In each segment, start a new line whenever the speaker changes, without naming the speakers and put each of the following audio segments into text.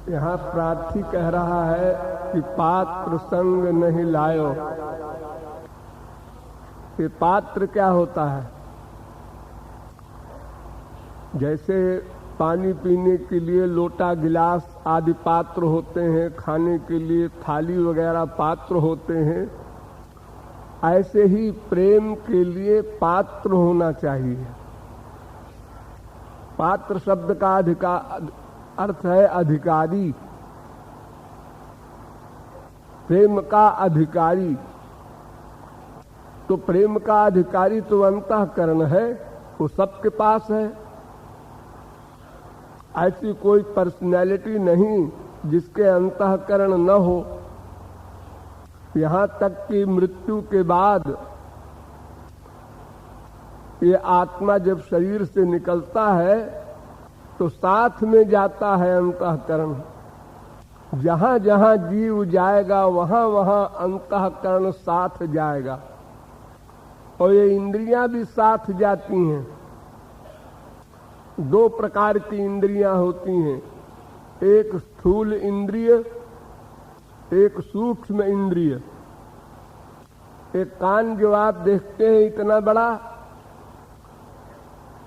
यहाँ प्रार्थी कह रहा है कि पात्र संग नहीं लायो। ये पात्र क्या होता है? जैसे पानी पीने के लिए लोटा गिलास आदि पात्र होते हैं, खाने के लिए थाली वगैरह पात्र होते हैं, ऐसे ही प्रेम के लिए पात्र होना चाहिए। पात्र शब्द का अर्थ है अधिकारी, प्रेम का अधिकारी। तो प्रेम का अधिकारी तो अंतःकरण है, वो सबके पास है। ऐसी कोई पर्सनैलिटी नहीं जिसके अंतःकरण न हो। यहाँ तक कि मृत्यु के बाद ये आत्मा जब शरीर से निकलता है तो साथ में जाता है अंतःकरण। जहाँ जहाँ जीव जाएगा वहाँ वहाँ अंतःकरण साथ जाएगा, और ये इंद्रियां भी साथ जाती हैं। दो प्रकार की इंद्रियां होती हैं, एक स्थूल इंद्रिय, एक सूक्ष्म इंद्रिय। एक कान जो आप देखते हैं इतना बड़ा,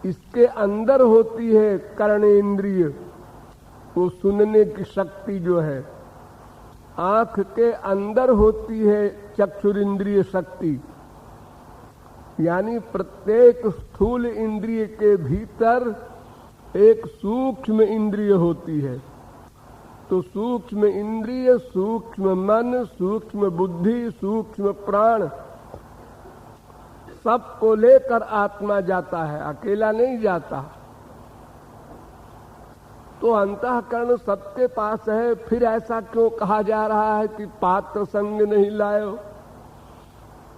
इसके अंदर होती है कर्ण इंद्रिय, वो सुनने की शक्ति जो है। आंख के अंदर होती है चक्षुरिंद्रिय शक्ति। यानी प्रत्येक स्थूल इंद्रिय के भीतर एक सूक्ष्म इंद्रिय होती है। तो सूक्ष्म इंद्रिय, सूक्ष्म मन, सूक्ष्म बुद्धि, सूक्ष्म प्राण, सबको लेकर आत्मा जाता है, अकेला नहीं जाता। तो अंतःकरण सबके पास है। फिर ऐसा क्यों कहा जा रहा है कि पात्र संग नहीं लायो?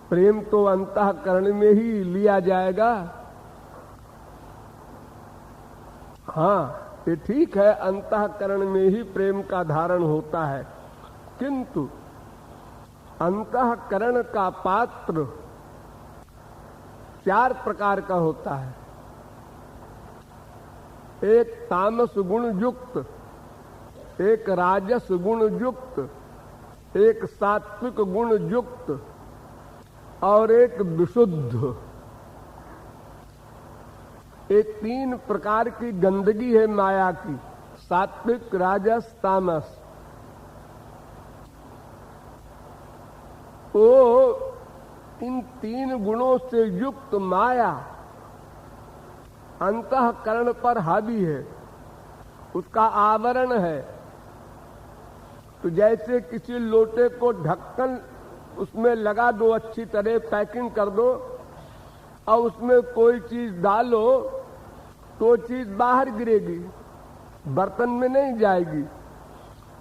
प्रेम तो अंतःकरण में ही लिया जाएगा। हाँ, ये ठीक है, अंतःकरण में ही प्रेम का धारण होता है, किंतु अंतःकरण का पात्र 4 प्रकार का होता है। एक तामस गुण युक्त, एक राजस गुण युक्त, एक सात्विक गुण युक्त और एक विशुद्ध। ये 3 प्रकार की गंदगी है माया की, सात्विक, राजस, तामस। वो इन 3 गुणों से युक्त माया अंतःकरण पर हावी है, उसका आवरण है। तो जैसे किसी लोटे को ढक्कन उसमें लगा दो, अच्छी तरह पैकिंग कर दो, और उसमें कोई चीज डालो तो चीज बाहर गिरेगी, बर्तन में नहीं जाएगी।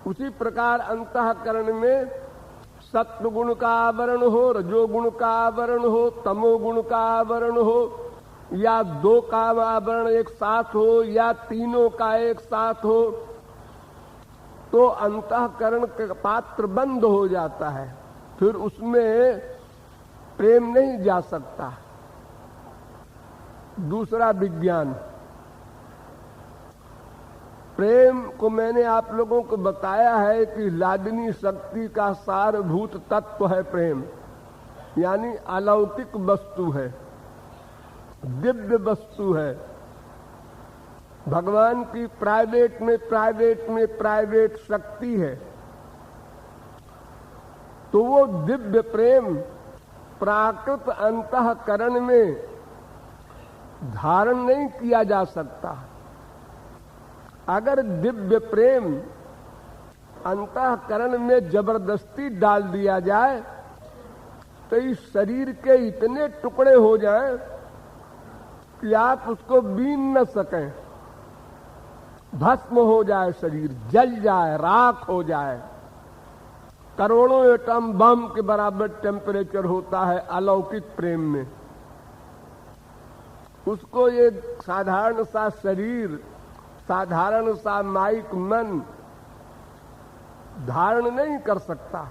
उसी प्रकार अंतःकरण में सत्व गुण का आवरण हो, रजोगुण का आवरण हो, तमोगुण का आवरण हो, या 2 का आवरण एक साथ हो, या तीनों का एक साथ हो, तो अंतःकरण का पात्र बंद हो जाता है, फिर उसमें प्रेम नहीं जा सकता। दूसरा विज्ञान, प्रेम को मैंने आप लोगों को बताया है कि लादिनी शक्ति का सारभूत तत्व है प्रेम, यानी अलौकिक वस्तु है, दिव्य वस्तु है, भगवान की प्राइवेट में प्राइवेट शक्ति है। तो वो दिव्य प्रेम प्राकृत अंतःकरण में धारण नहीं किया जा सकता। अगर दिव्य प्रेम अंतःकरण में जबरदस्ती डाल दिया जाए तो इस शरीर के इतने टुकड़े हो जाएं कि आप उसको बीन न सकें, भस्म हो जाए, शरीर जल जाए, राख हो जाए। करोड़ों एटम बम के बराबर टेम्परेचर होता है अलौकिक प्रेम में। उसको ये साधारण सा शरीर, साधारण सा माइक मन धारण नहीं कर सकता।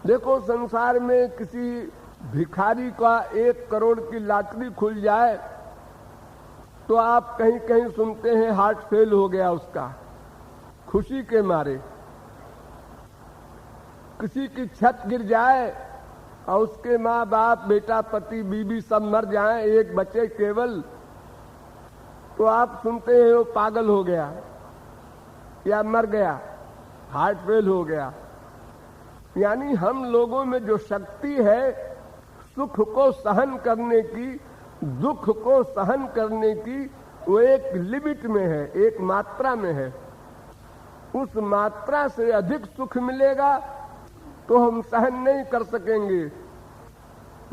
देखो, संसार में किसी भिखारी का 1 करोड़ की लॉटरी खुल जाए तो आप कहीं कहीं सुनते हैं हार्ट फेल हो गया उसका, खुशी के मारे। किसी की छत गिर जाए और उसके माँ बाप, बेटा, पति, बीबी सब मर जाएं, एक बच्चे केवल, तो आप सुनते हैं वो पागल हो गया या मर गया, हार्ट फेल हो गया। यानी हम लोगों में जो शक्ति है सुख को सहन करने की, दुख को सहन करने की, वो एक लिमिट में है, एक मात्रा में है। उस मात्रा से अधिक सुख मिलेगा तो हम सहन नहीं कर सकेंगे,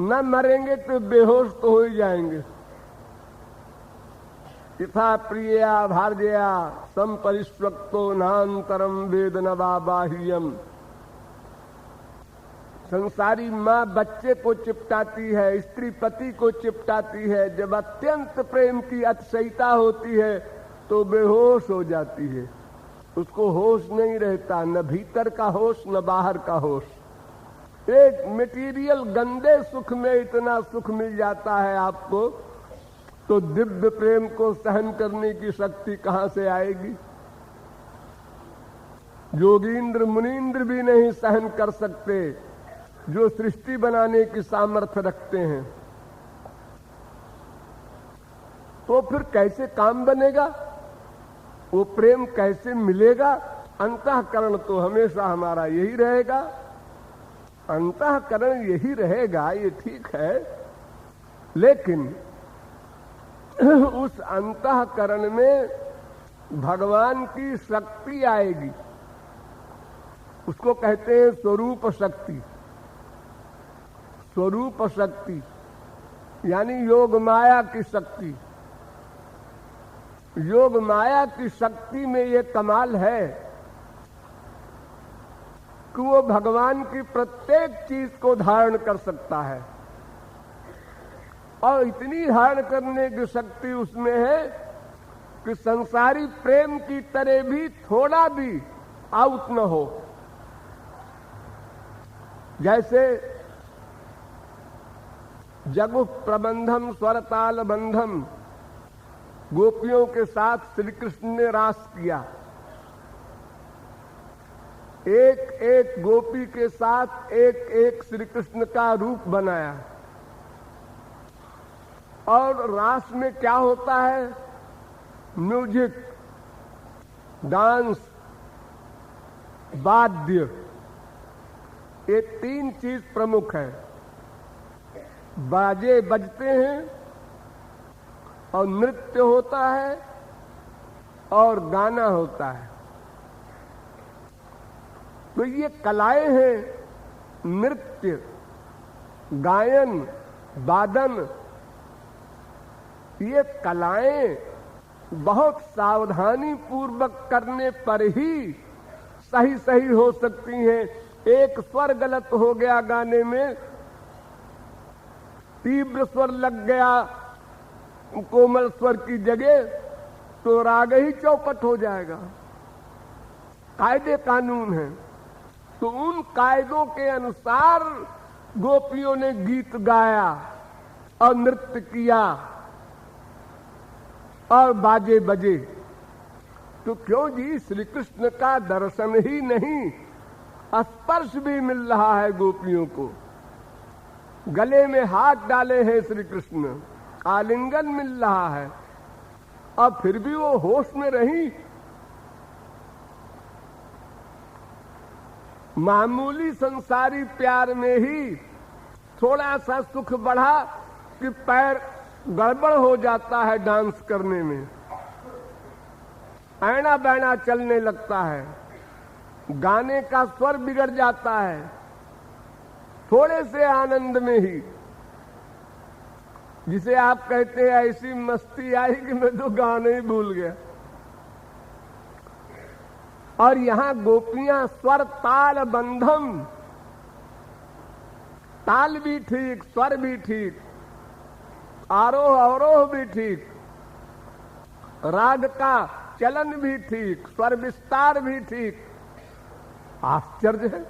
न मरेंगे तो बेहोश तो हो ही जाएंगे। यथा प्रिया भार्जया संपरिष्वक्तो नान्तरम वेद न वा बाह्यम। संसारी माँ बच्चे को चिपटाती है, स्त्री पति को चिपटाती है, जब अत्यंत प्रेम की अतिशयता होती है तो बेहोश हो जाती है, उसको होश नहीं रहता, न भीतर का होश न बाहर का होश। एक मटेरियल गंदे सुख में इतना सुख मिल जाता है आपको, तो दिव्य प्रेम को सहन करने की शक्ति कहां से आएगी? योगींद्र मुनींद्र भी नहीं सहन कर सकते जो सृष्टि बनाने की सामर्थ्य रखते हैं। तो फिर कैसे काम बनेगा? वो प्रेम कैसे मिलेगा? अंतःकरण तो हमेशा हमारा यही रहेगा, अंतःकरण यही रहेगा, ये ठीक है, लेकिन उस अंतःकरण में भगवान की शक्ति आएगी, उसको कहते हैं स्वरूप शक्ति। स्वरूप शक्ति यानी योग माया की शक्ति। योग माया की शक्ति में ये कमाल है कि वो भगवान की प्रत्येक चीज को धारण कर सकता है, और इतनी धारण करने की शक्ति उसमें है कि संसारी प्रेम की तरह भी थोड़ा भी आउट न हो। जैसे जगु प्रबंधम स्वरताल बंधम, गोपियों के साथ श्री कृष्ण ने रास किया, एक एक गोपी के साथ एक एक श्री कृष्ण का रूप बनाया। और रास में क्या होता है? म्यूजिक, डांस, वाद्य, ये 3 चीज प्रमुख है। बाजे बजते हैं और नृत्य होता है और गाना होता है। तो ये कलाएं हैं, नृत्य, गायन, वादन, ये कलाएं बहुत सावधानी पूर्वक करने पर ही सही सही हो सकती हैं। एक स्वर गलत हो गया गाने में, तीव्र स्वर लग गया कोमल स्वर की जगह, तो राग ही चौपट हो जाएगा। कायदे कानून हैं, तो उन कायदों के अनुसार गोपियों ने गीत गाया और नृत्य किया और बाजे बजे। तो क्यों जी, श्री कृष्ण का दर्शन ही नहीं, स्पर्श भी मिल रहा है गोपियों को। गले में हाथ डाले हैं श्री कृष्ण, आलिंगन मिल रहा है, और फिर भी वो होश में रही। मामूली संसारी प्यार में ही थोड़ा सा सुख बढ़ा कि पैर गड़बड़ हो जाता है डांस करने में, ऐना बैना चलने लगता है, गाने का स्वर बिगड़ जाता है थोड़े से आनंद में ही, जिसे आप कहते हैं ऐसी मस्ती आई कि मैं तो गाने ही भूल गया। और यहां गोपियां स्वर ताल बंधम, ताल भी ठीक, स्वर भी ठीक, आरोह अवरोह भी ठीक, राग का चलन भी ठीक, स्वर विस्तार भी ठीक। आश्चर्य है।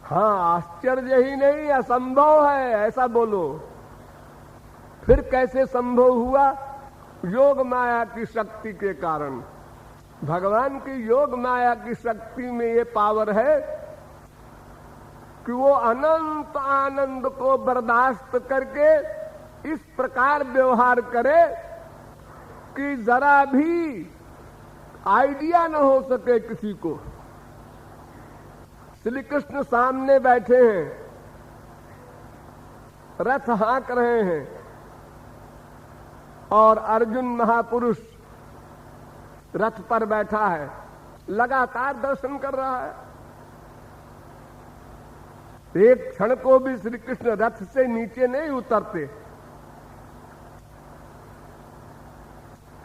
हाँ, आश्चर्य ही नहीं, असंभव है ऐसा बोलो। फिर कैसे संभव हुआ? योग माया की शक्ति के कारण। भगवान की योग माया की शक्ति में ये पावर है कि वो अनंत आनंद को बर्दाश्त करके इस प्रकार व्यवहार करे कि जरा भी आइडिया न हो सके किसी को। श्री कृष्ण सामने बैठे हैं, रथ हाँक रहे हैं, और अर्जुन महापुरुष रथ पर बैठा है, लगातार दर्शन कर रहा है। एक क्षण को भी श्री कृष्ण रथ से नीचे नहीं उतरते।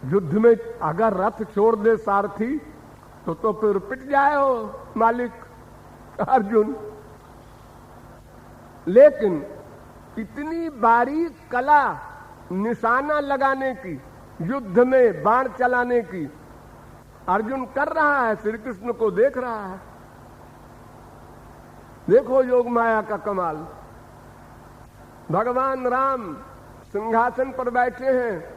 युद्ध में अगर रथ छोड़ दे सारथी तो फिर पिट जाए हो मालिक अर्जुन। लेकिन इतनी बारीक कला निशाना लगाने की, युद्ध में बाण चलाने की अर्जुन कर रहा है, श्री कृष्ण को देख रहा है। देखो योग माया का कमाल। भगवान राम सिंहासन पर बैठे हैं,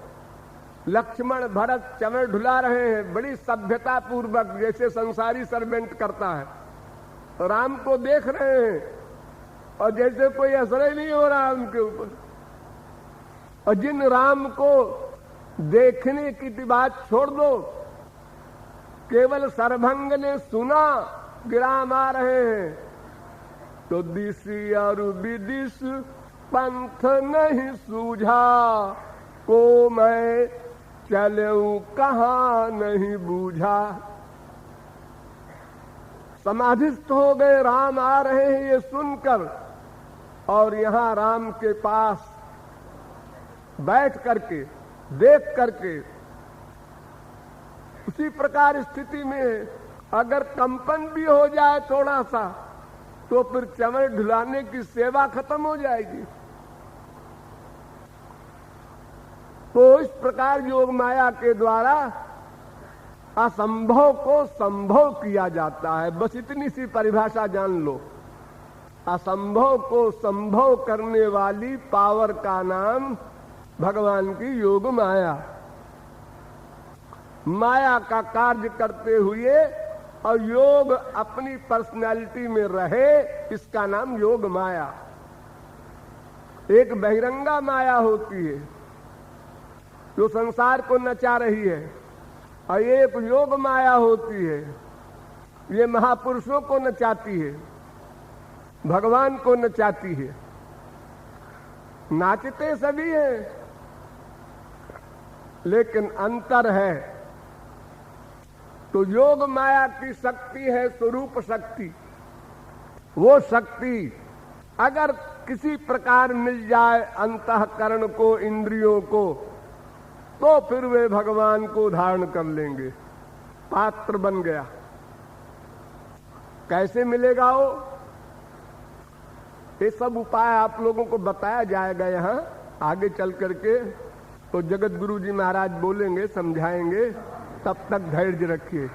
लक्ष्मण भरत चमर ढुला रहे हैं, बड़ी सभ्यता पूर्वक, जैसे संसारी सर्वेंट करता है। राम को देख रहे हैं और जैसे कोई असर ही नहीं हो रहा उनके ऊपर। और जिन राम को देखने की बात छोड़ दो, केवल सरभंग ने सुना कि राम आ रहे हैं, तो दिशी और विदिश पंथ नहीं सूझा, को मैं चलूं कहां नहीं बूझा। समाधिस्थ हो गए, राम आ रहे हैं ये सुनकर, और यहां राम के पास बैठ करके, देख करके, उसी प्रकार स्थिति में अगर कंपन भी हो जाए थोड़ा सा, तो फिर चमर ढुलाने की सेवा खत्म हो जाएगी। तो इस प्रकार योग माया के द्वारा असंभव को संभव किया जाता है। बस इतनी सी परिभाषा जान लो। असंभव को संभव करने वाली पावर का नाम भगवान की योग माया। माया का कार्य करते हुए और योग अपनी पर्सनालिटी में रहे, इसका नाम योग माया। एक बहिरंगा माया होती है जो संसार को नचा रही है, और एक योग माया होती है, ये महापुरुषों को नचाती है, भगवान को नचाती है। नाचते सभी हैं, लेकिन अंतर है। तो योग माया की शक्ति है स्वरूप शक्ति। वो शक्ति अगर किसी प्रकार मिल जाए अंतःकरण को, इंद्रियों को, तो फिर वे भगवान को धारण कर लेंगे, पात्र बन गया। कैसे मिलेगा वो? ये सब उपाय आप लोगों को बताया जाएगा यहाँ आगे चल करके। तो जगत गुरु जी महाराज बोलेंगे, समझाएंगे, तब तक धैर्य रखिए।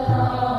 Krishna